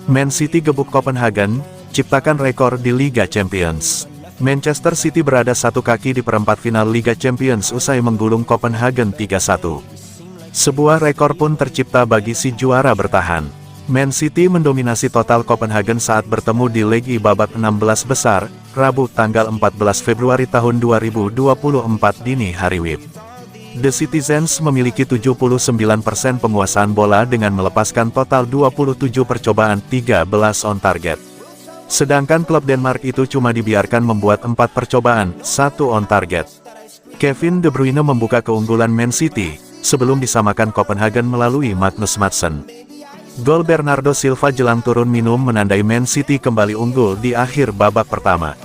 Man City gebuk Copenhagen, ciptakan rekor di Liga Champions. Manchester City berada satu kaki di perempat final Liga Champions usai menggulung Copenhagen 3-1. Sebuah rekor pun tercipta bagi si juara bertahan. Man City mendominasi total Copenhagen saat bertemu di Liga I babak 16 besar, Rabu tanggal 14 Februari tahun 2024 dini hari WIB. The Citizens memiliki 79% penguasaan bola dengan melepaskan total 27 percobaan 13 on target. Sedangkan klub Denmark itu cuma dibiarkan membuat 4 percobaan, 1 on target. Kevin De Bruyne membuka keunggulan Man City, sebelum disamakan Copenhagen melalui Magnus Madsen. Gol Bernardo Silva jelang turun minum menandai Man City kembali unggul di akhir babak pertama.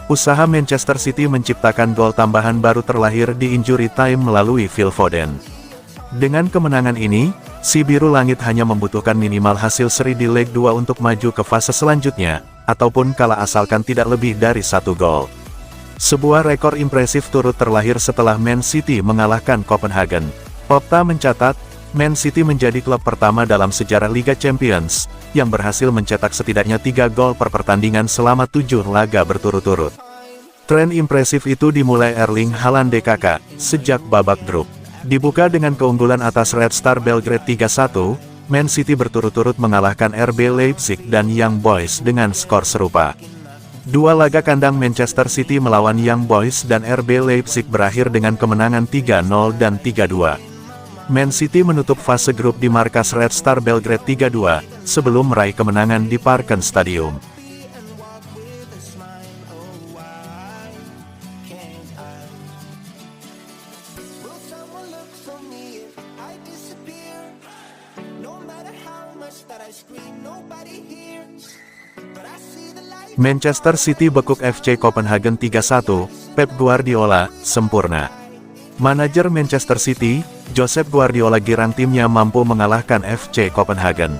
Usaha Manchester City menciptakan gol tambahan baru terlahir di injury time melalui Phil Foden. Dengan kemenangan ini, si Biru Langit hanya membutuhkan minimal hasil seri di leg 2 untuk maju ke fase selanjutnya, ataupun kalah asalkan tidak lebih dari 1 gol. Sebuah rekor impresif turut terlahir setelah Man City mengalahkan Copenhagen. Opta mencatat, Man City menjadi klub pertama dalam sejarah Liga Champions, yang berhasil mencetak setidaknya 3 gol per pertandingan selama 7 laga berturut-turut. Tren impresif itu dimulai Erling Haaland DKK, sejak babak grup. Dibuka dengan keunggulan atas Red Star Belgrade 3-1, Man City berturut-turut mengalahkan RB Leipzig dan Young Boys dengan skor serupa. 2 laga kandang Manchester City melawan Young Boys dan RB Leipzig berakhir dengan kemenangan 3-0 dan 3-2. Man City menutup fase grup di markas Red Star Belgrade 3-2, sebelum meraih kemenangan di Parken Stadium. Manchester City bekuk FC Copenhagen 3-1, Pep Guardiola, sempurna. Manajer Manchester City, Josep Guardiola girang timnya mampu mengalahkan FC Copenhagen.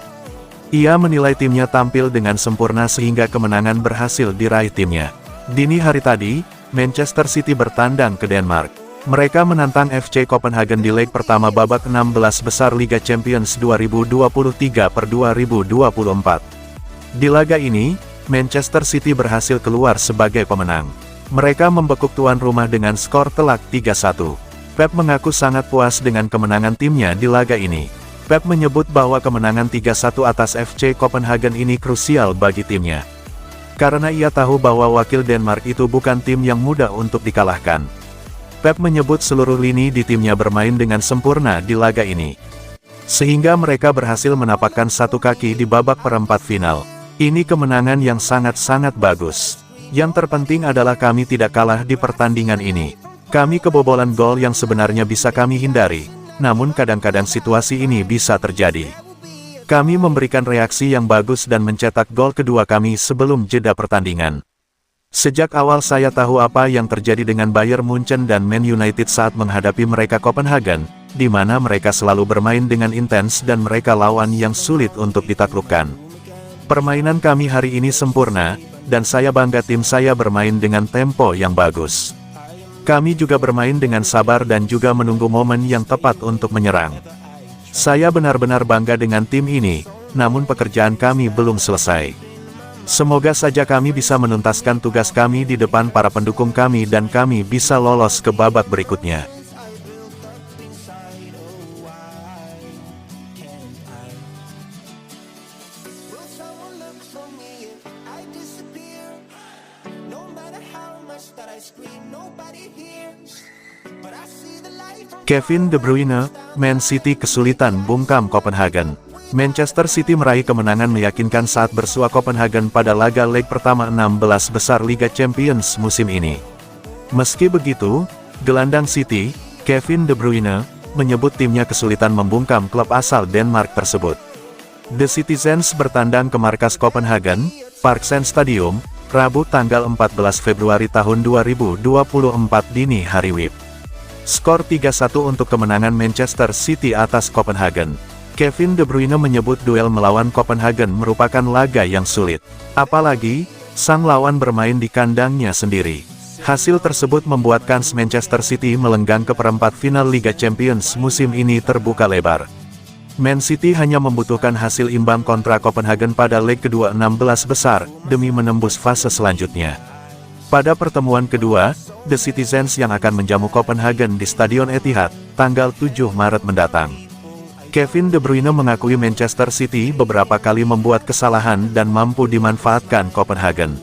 Ia menilai timnya tampil dengan sempurna sehingga kemenangan berhasil diraih timnya. Dini hari tadi, Manchester City bertandang ke Denmark. Mereka menantang FC Copenhagen di leg pertama babak 16 besar Liga Champions 2023/2024. Di laga ini, Manchester City berhasil keluar sebagai pemenang. Mereka membekuk tuan rumah dengan skor telak 3-1. Pep mengaku sangat puas dengan kemenangan timnya di laga ini. Pep menyebut bahwa kemenangan 3-1 atas FC Copenhagen ini krusial bagi timnya. Karena ia tahu bahwa wakil Denmark itu bukan tim yang mudah untuk dikalahkan. Pep menyebut seluruh lini di timnya bermain dengan sempurna di laga ini. Sehingga mereka berhasil menapakkan satu kaki di babak perempat final. Ini kemenangan yang sangat-sangat bagus. Yang terpenting adalah kami tidak kalah di pertandingan ini. Kami kebobolan gol yang sebenarnya bisa kami hindari, namun kadang-kadang situasi ini bisa terjadi. Kami memberikan reaksi yang bagus dan mencetak gol kedua kami sebelum jeda pertandingan. Sejak awal saya tahu apa yang terjadi dengan Bayern Munchen dan Man United saat menghadapi mereka Copenhagen, di mana mereka selalu bermain dengan intens dan mereka lawan yang sulit untuk ditaklukkan. Permainan kami hari ini sempurna, dan saya bangga tim saya bermain dengan tempo yang bagus. Kami juga bermain dengan sabar dan juga menunggu momen yang tepat untuk menyerang. Saya benar-benar bangga dengan tim ini, namun pekerjaan kami belum selesai. Semoga saja kami bisa menuntaskan tugas kami di depan para pendukung kami dan kami bisa lolos ke babak berikutnya. Kevin De Bruyne, Man City kesulitan bungkam Copenhagen. Manchester City meraih kemenangan meyakinkan saat bersua Copenhagen pada laga leg pertama 16 besar Liga Champions musim ini. Meski begitu, gelandang City, Kevin De Bruyne, menyebut timnya kesulitan membungkam klub asal Denmark tersebut. The Citizens bertandang ke markas Copenhagen, Parken Stadium, Rabu tanggal 14 Februari tahun 2024 dini hari WIB. Skor 3-1 untuk kemenangan Manchester City atas Copenhagen. Kevin De Bruyne menyebut duel melawan Copenhagen merupakan laga yang sulit. Apalagi, sang lawan bermain di kandangnya sendiri. Hasil tersebut membuat kans Manchester City melenggang ke perempat final Liga Champions musim ini terbuka lebar. Man City hanya membutuhkan hasil imbang kontra Copenhagen pada leg kedua 16 besar, demi menembus fase selanjutnya. Pada pertemuan kedua, The Citizens yang akan menjamu Copenhagen di Stadion Etihad, tanggal 7 Maret mendatang. Kevin De Bruyne mengakui Manchester City beberapa kali membuat kesalahan dan mampu dimanfaatkan Copenhagen.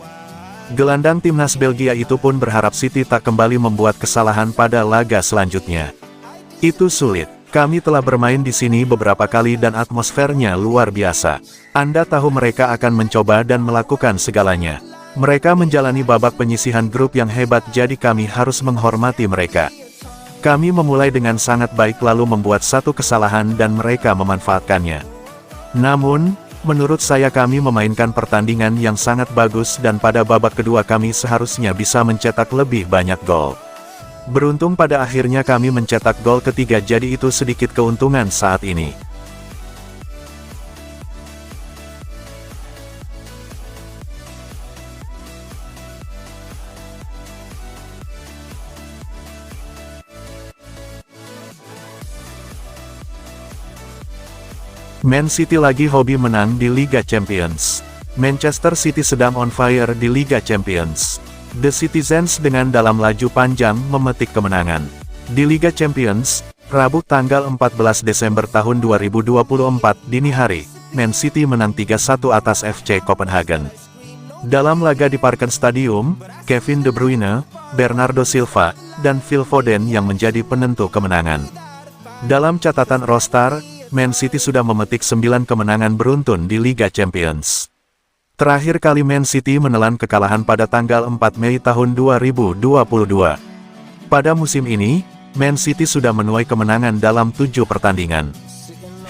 Gelandang timnas Belgia itu pun berharap City tak kembali membuat kesalahan pada laga selanjutnya. Itu sulit. Kami telah bermain di sini beberapa kali dan atmosfernya luar biasa. Anda tahu mereka akan mencoba dan melakukan segalanya. Mereka menjalani babak penyisihan grup yang hebat, jadi kami harus menghormati mereka. Kami memulai dengan sangat baik lalu membuat satu kesalahan dan mereka memanfaatkannya. Namun, menurut saya kami memainkan pertandingan yang sangat bagus dan pada babak kedua kami seharusnya bisa mencetak lebih banyak gol. Beruntung pada akhirnya kami mencetak gol ketiga, jadi itu sedikit keuntungan saat ini. Man City lagi hobi menang di Liga Champions. Manchester City sedang on fire di Liga Champions. The Citizens dengan dalam laju panjang memetik kemenangan. Di Liga Champions, Rabu tanggal 14 Desember tahun 2024 dini hari, Man City menang 3-1 atas FC Copenhagen. Dalam laga di Parken Stadium, Kevin De Bruyne, Bernardo Silva, dan Phil Foden yang menjadi penentu kemenangan. Dalam catatan Rostar, Man City sudah memetik 9 kemenangan beruntun di Liga Champions. Terakhir kali Man City menelan kekalahan pada tanggal 4 Mei tahun 2022. Pada musim ini, Man City sudah menuai kemenangan dalam 7 pertandingan.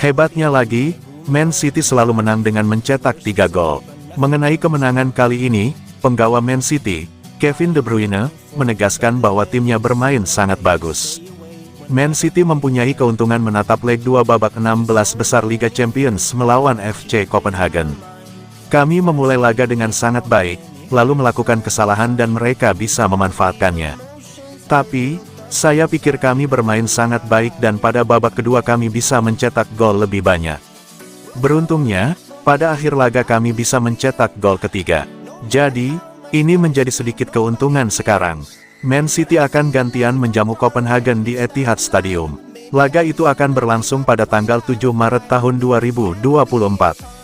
Hebatnya lagi, Man City selalu menang dengan mencetak 3 gol. Mengenai kemenangan kali ini, penggawa Man City, Kevin De Bruyne, menegaskan bahwa timnya bermain sangat bagus. Man City mempunyai keuntungan menatap leg 2 babak 16 besar Liga Champions melawan FC Copenhagen. Kami memulai laga dengan sangat baik, lalu melakukan kesalahan dan mereka bisa memanfaatkannya. Tapi, saya pikir kami bermain sangat baik dan pada babak kedua kami bisa mencetak gol lebih banyak. Beruntungnya, pada akhir laga kami bisa mencetak gol ketiga. Jadi, ini menjadi sedikit keuntungan sekarang. Man City akan gantian menjamu Copenhagen di Etihad Stadium. Laga itu akan berlangsung pada tanggal 7 Maret tahun 2024.